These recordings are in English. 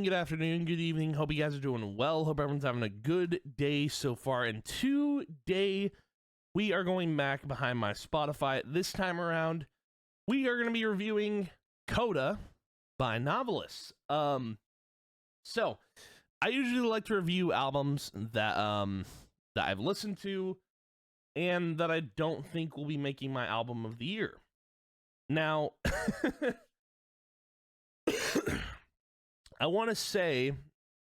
morning, good afternoon, good evening. Hope you guys are doing well. Hope everyone's having a good day so far. And today, we are going back behind my Spotify. This time around, we are going to be reviewing CODA by Novelists. So, I usually like to review albums that I've listened to and that I don't think will be making my album of the year. Now, I want to say,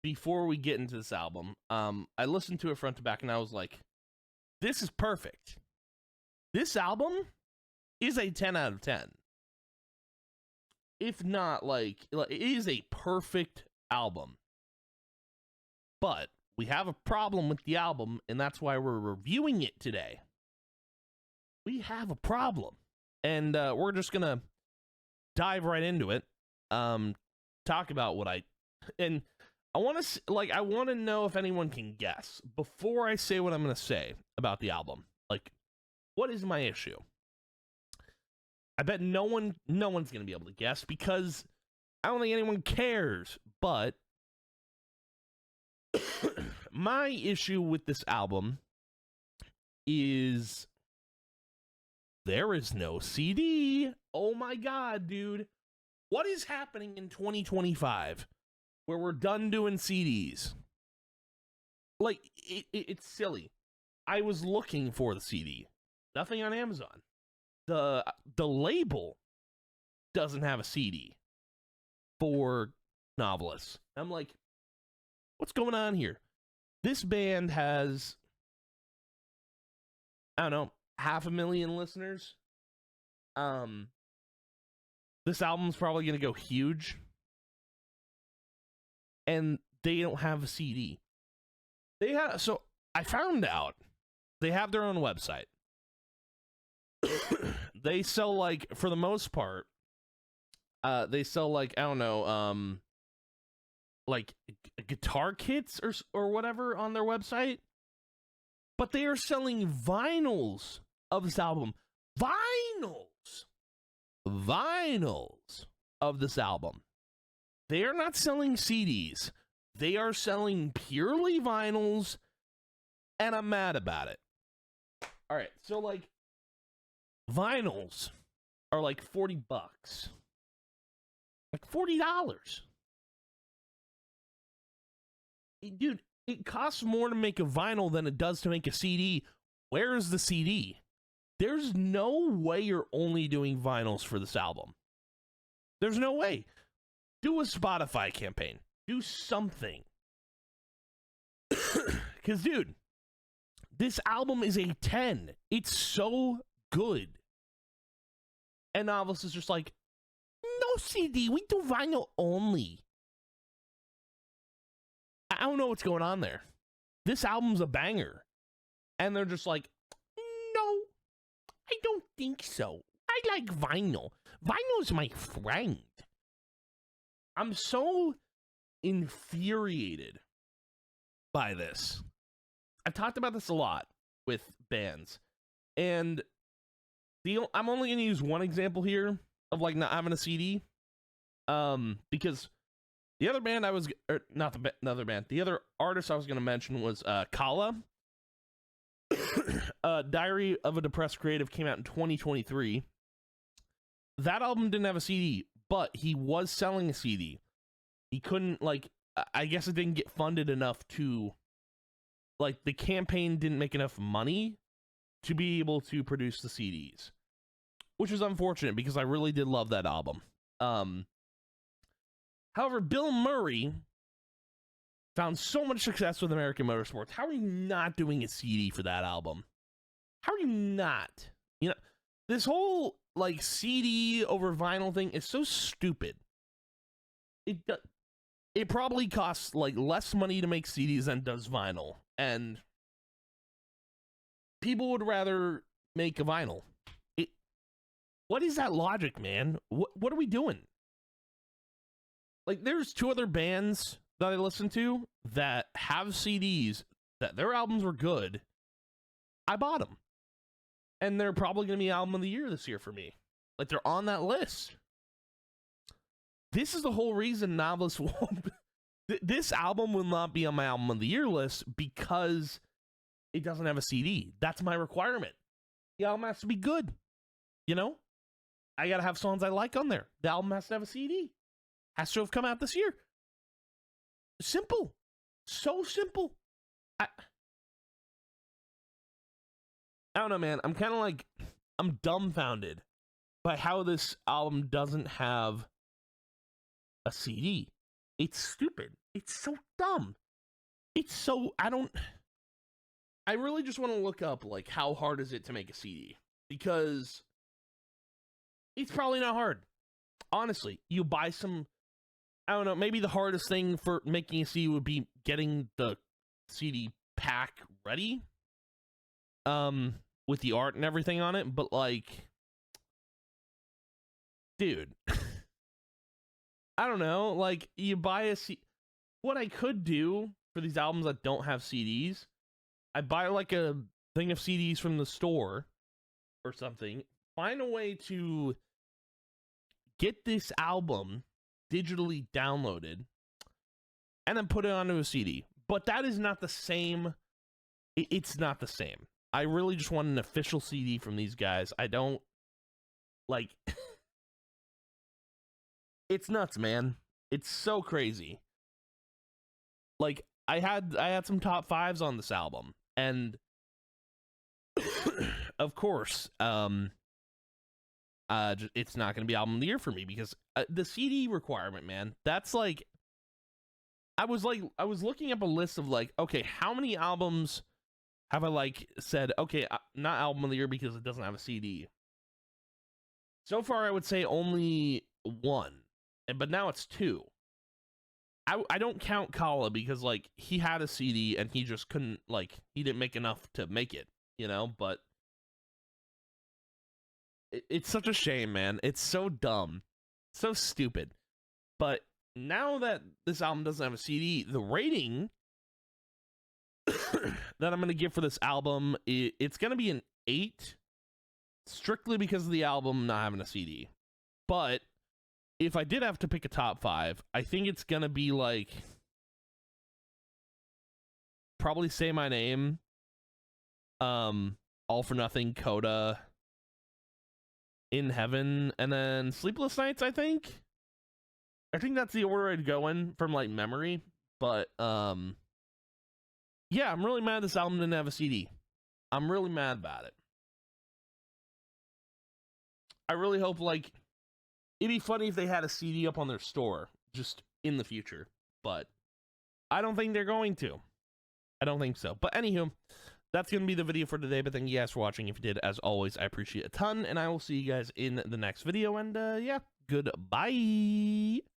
before we get into this album, I listened to it front to back and I was like, this is perfect. This album is a 10 out of 10. If not, like, it is a perfect album. But we have a problem with the album, and that's why we're reviewing it today. We have a problem. And we're just going to dive right into it. Talk about what I want to know if anyone can guess before I say what I'm going to say about the album. Like, what is my issue? I bet no one's going to be able to guess because I don't think anyone cares. But my issue with this album is there is no CD. Oh my God, dude. What is happening in 2025 where we're done doing CDs? Like, it's silly. I was looking for the CD. Nothing on Amazon. The label doesn't have a CD for Novelists. I'm like, what's going on here? This band has, I don't know, 500,000 listeners. This album's probably going to go huge. And they don't have a CD. So I found out they have their own website. They sell, like, for the most part, they sell, like, I don't know, like guitar kits or whatever on their website. But they are selling vinyls of this album. Vinyls of this album. They are not selling CDs. They are selling purely vinyls, and I'm mad about it. All right, so, like, vinyls are like $40. Like $40. Dude, it costs more to make a vinyl than it does to make a CD. Where is the CD? There's no way you're only doing vinyls for this album. There's no way. Do a Spotify campaign. Do something. Because, dude, this album is a 10. It's so good. And Novelists is just like, no CD, we do vinyl only. I don't know what's going on there. This album's a banger. And they're just like, no, I don't think so. I like vinyl. Vinyl's my friend. I'm so infuriated by this. I've talked about this a lot with bands. And I'm only going to use one example here of, like, not having a CD. Because the other band the other artist I was going to mention was CODA. Diary of a Depressed Creative came out in 2023. That album didn't have a CD, but he was selling a CD. He couldn't, like, I guess it didn't get funded enough to, like, the campaign didn't make enough money to be able to produce the CDs, which is unfortunate because I really did love that album. However, Bill Murray found so much success with American Motorsports. How are you not doing a CD for that album? How are you not? You know, this whole, like, CD over vinyl thing is so stupid. It probably costs, like, less money to make CDs than does vinyl. And people would rather make a vinyl. What is that logic, man? What are we doing? Like, there's two other bands that I listen to that have CDs that their albums were good. I bought them. And they're probably going to be album of the year this year for me. Like, they're on that list. This is the whole reason Novelists won't This album will not be on my album of the year list because it doesn't have a CD. That's my requirement. The album has to be good. You know? I gotta have songs I like on there. The album has to have a CD. Has to have come out this year. Simple. So simple. I don't know, man. I'm kind of like, I'm dumbfounded by how this album doesn't have a CD. It's stupid. It's so dumb. It's so, I really just want to look up, like, how hard is it to make a CD? Because it's probably not hard. Honestly, you buy some, I don't know, maybe the hardest thing for making a CD would be getting the CD pack ready. With the art and everything on it, but like, dude, I don't know, like, you buy a what I could do for these albums that don't have CDs, I buy like a thing of CDs from the store or something, find a way to get this album digitally downloaded and then put it onto a CD. But that is not the same. It's not the same. I really just want an official CD from these guys. I don't, like, it's nuts, man. It's so crazy. Like, I had some top fives on this album, and of course, it's not going to be album of the year for me because the CD requirement, man, that's like, I was looking up a list of like, okay, how many albums have I like said, okay, not album of the year because it doesn't have a CD. So far, I would say only one, but now it's two. I don't count CODA because like he had a CD and he just couldn't, like, he didn't make enough to make it, you know. But it's such a shame, man. It's so dumb, so stupid. But now that this album doesn't have a CD, the rating that I'm going to give for this album, it's going to be an 8, strictly because of the album not having a CD. But if I did have to pick a top 5, I think it's going to be like, probably Say My Name, All for Nothing, CODA, In Heaven, and then Sleepless Nights, I think that's the order I'd go in from like memory. But yeah, I'm really mad this album didn't have a CD. I'm really mad about it. I really hope, like, it'd be funny if they had a CD up on their store just in the future, but I don't think they're going to. I don't think so. But anywho, that's going to be the video for today, but thank you guys for watching. If you did, as always, I appreciate it a ton, and I will see you guys in the next video, and yeah, goodbye.